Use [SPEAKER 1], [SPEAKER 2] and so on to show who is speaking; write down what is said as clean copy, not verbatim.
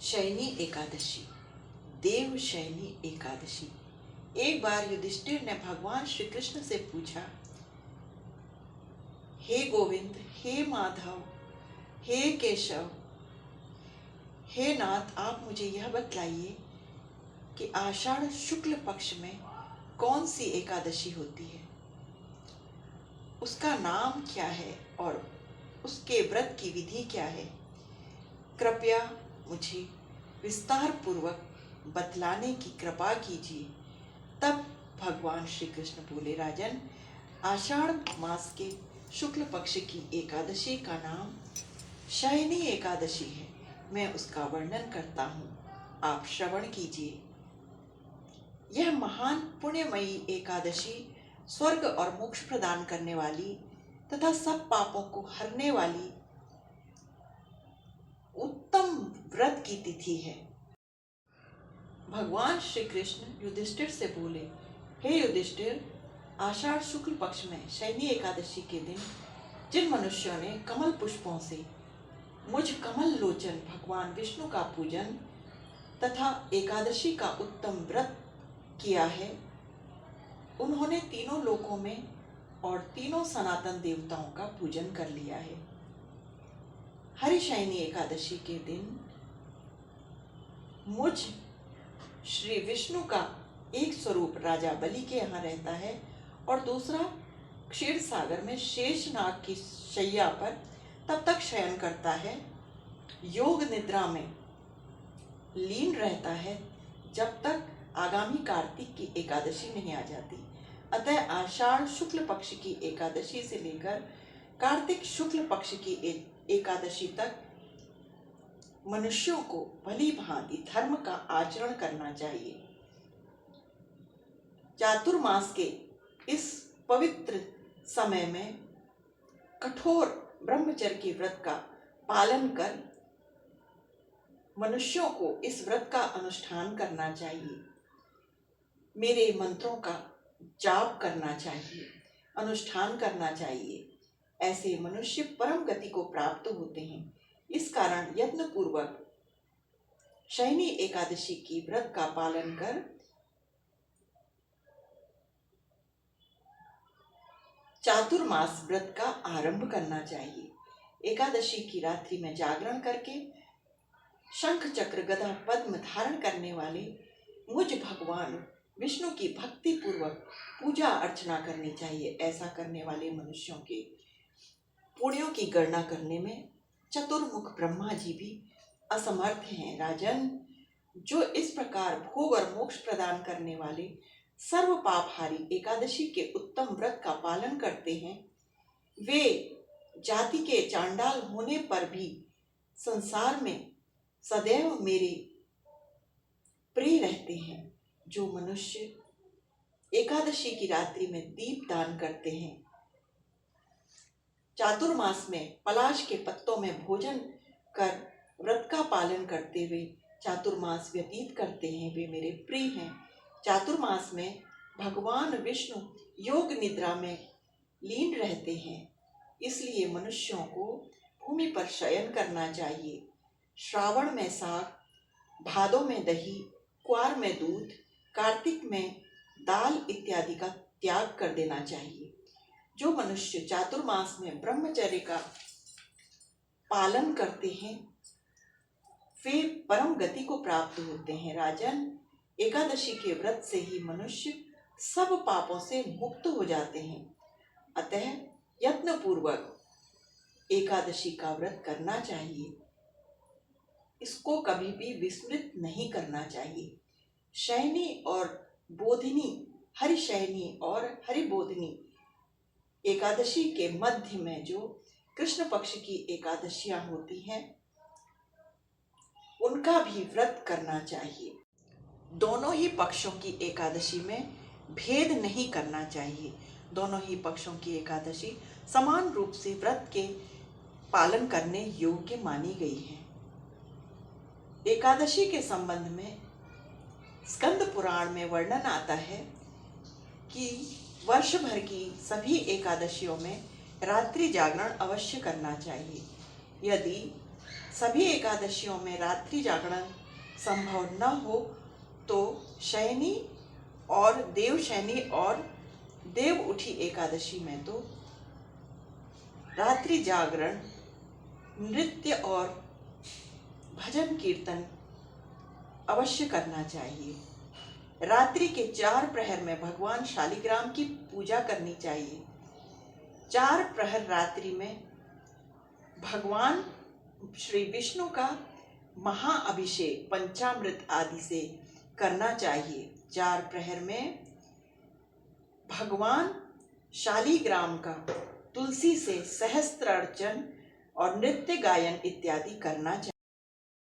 [SPEAKER 1] शयनी एकादशी, देव शयनी एकादशी। एक बार युधिष्ठिर ने भगवान श्री कृष्ण से पूछा, हे गोविंद, हे माधव, हे केशव, हे नाथ, आप मुझे यह बतलाइए कि आषाढ़ शुक्ल पक्ष में कौन सी एकादशी होती है, उसका नाम क्या है और उसके व्रत की विधि क्या है। कृपया मुझे विस्तार पूर्वक बतलाने की कृपा कीजिए। तब भगवान श्री कृष्ण बोले, राजन, आषाढ़ मास के शुक्ल पक्ष की एकादशी का नाम शयनी एकादशी है। मैं उसका वर्णन करता हूँ, आप श्रवण कीजिए। यह महान पुण्यमयी एकादशी स्वर्ग और मोक्ष प्रदान करने वाली तथा सब पापों को हरने वाली उत्तम व्रत की तिथि है। भगवान श्री कृष्ण युधिष्ठिर से बोले, हे युधिष्ठिर, आषाढ़ शुक्ल पक्ष में शयनी एकादशी के दिन जिन मनुष्यों ने कमल पुष्पों से मुझ कमल लोचन भगवान विष्णु का पूजन तथा एकादशी का उत्तम व्रत किया है, उन्होंने तीनों लोकों में और तीनों सनातन देवताओं का पूजन कर लिया है। हरिशयनी एकादशी के दिन मुझ श्री विष्णु का एक स्वरूप राजा बलि के यहाँ रहता है और दूसरा क्षीर सागर में शेषनाग की शैया पर तब तक शयन करता है, योग निद्रा में लीन रहता है जब तक आगामी कार्तिक की एकादशी नहीं आ जाती। अतः आषाढ़ शुक्ल पक्ष की एकादशी से लेकर कार्तिक शुक्ल पक्ष की एकादशी तक मनुष्यों को भली भांति धर्म का आचरण करना चाहिए। चातुर्मास के इस पवित्र समय में कठोर ब्रह्मचर्य के व्रत का पालन कर मनुष्यों को इस व्रत का अनुष्ठान करना चाहिए। मेरे मंत्रों का जाप करना चाहिए, अनुष्ठान करना चाहिए। ऐसे मनुष्य परम गति को प्राप्त होते हैं। इस कारण यत्न पूर्वक शयनी एकादशी की व्रत का पालन कर चातुर्मास व्रत का आरंभ करना चाहिए। एकादशी की रात्रि में जागरण करके शंख चक्र गदा पद्म धारण करने वाले मुझ भगवान विष्णु की भक्ति पूर्वक पूजा अर्चना करनी चाहिए। ऐसा करने वाले मनुष्यों के पुण्यों की गणना करने में चतुर्मुख ब्रह्मा जी भी असमर्थ हैं। राजन, जो इस प्रकार भोग और मोक्ष प्रदान करने वाले सर्व पापहारी एकादशी के उत्तम व्रत का पालन करते हैं, वे जाति के चांडाल होने पर भी संसार में सदैव मेरे प्रिय रहते हैं। जो मनुष्य एकादशी की रात्रि में दीप दान करते हैं, चातुर्मास में पलाश के पत्तों में भोजन कर व्रत का पालन करते हुए चातुर्मास व्यतीत करते हैं, वे मेरे प्रिय हैं। चातुर्मास में भगवान विष्णु योग निद्रा में लीन रहते हैं, इसलिए मनुष्यों को भूमि पर शयन करना चाहिए। श्रावण में साग, भादों में दही, क्वार में दूध, कार्तिक में दाल इत्यादि का त्याग कर देना चाहिए। जो मनुष्य चातुर्मास में ब्रह्मचर्य का पालन करते हैं, वे परम गति को प्राप्त होते हैं। राजन, एकादशी के व्रत से ही मनुष्य सब पापों से मुक्त हो जाते हैं। अतः यत्न पूर्वक एकादशी का व्रत करना चाहिए, इसको कभी भी विस्मृत नहीं करना चाहिए। शयनी और बोधिनी, हरिशयनी और हरिबोधिनी एकादशी के मध्य में जो कृष्ण पक्ष की एकादशियां होती हैं, उनका भी व्रत करना चाहिए। दोनों ही पक्षों की एकादशी में भेद नहीं करना चाहिए। दोनों ही पक्षों की एकादशी समान रूप से व्रत के पालन करने योग्य मानी गई है। एकादशी के संबंध में स्कंद पुराण में वर्णन आता है कि वर्ष भर की सभी एकादशियों में रात्रि जागरण अवश्य करना चाहिए। यदि सभी एकादशियों में रात्रि जागरण संभव न हो तो शयनी और देवशयनी और देव उठी एकादशी में तो रात्रि जागरण, नृत्य और भजन कीर्तन अवश्य करना चाहिए। रात्रि के 4 प्रहर में भगवान शालिग्राम की पूजा करनी चाहिए। 4 प्रहर रात्रि में भगवान श्री विष्णु का महाअभिषेक पंचामृत आदि से करना चाहिए। 4 प्रहर में भगवान शालिग्राम का तुलसी से सहस्त्र अर्चन और नृत्य गायन इत्यादि करना चाहिए।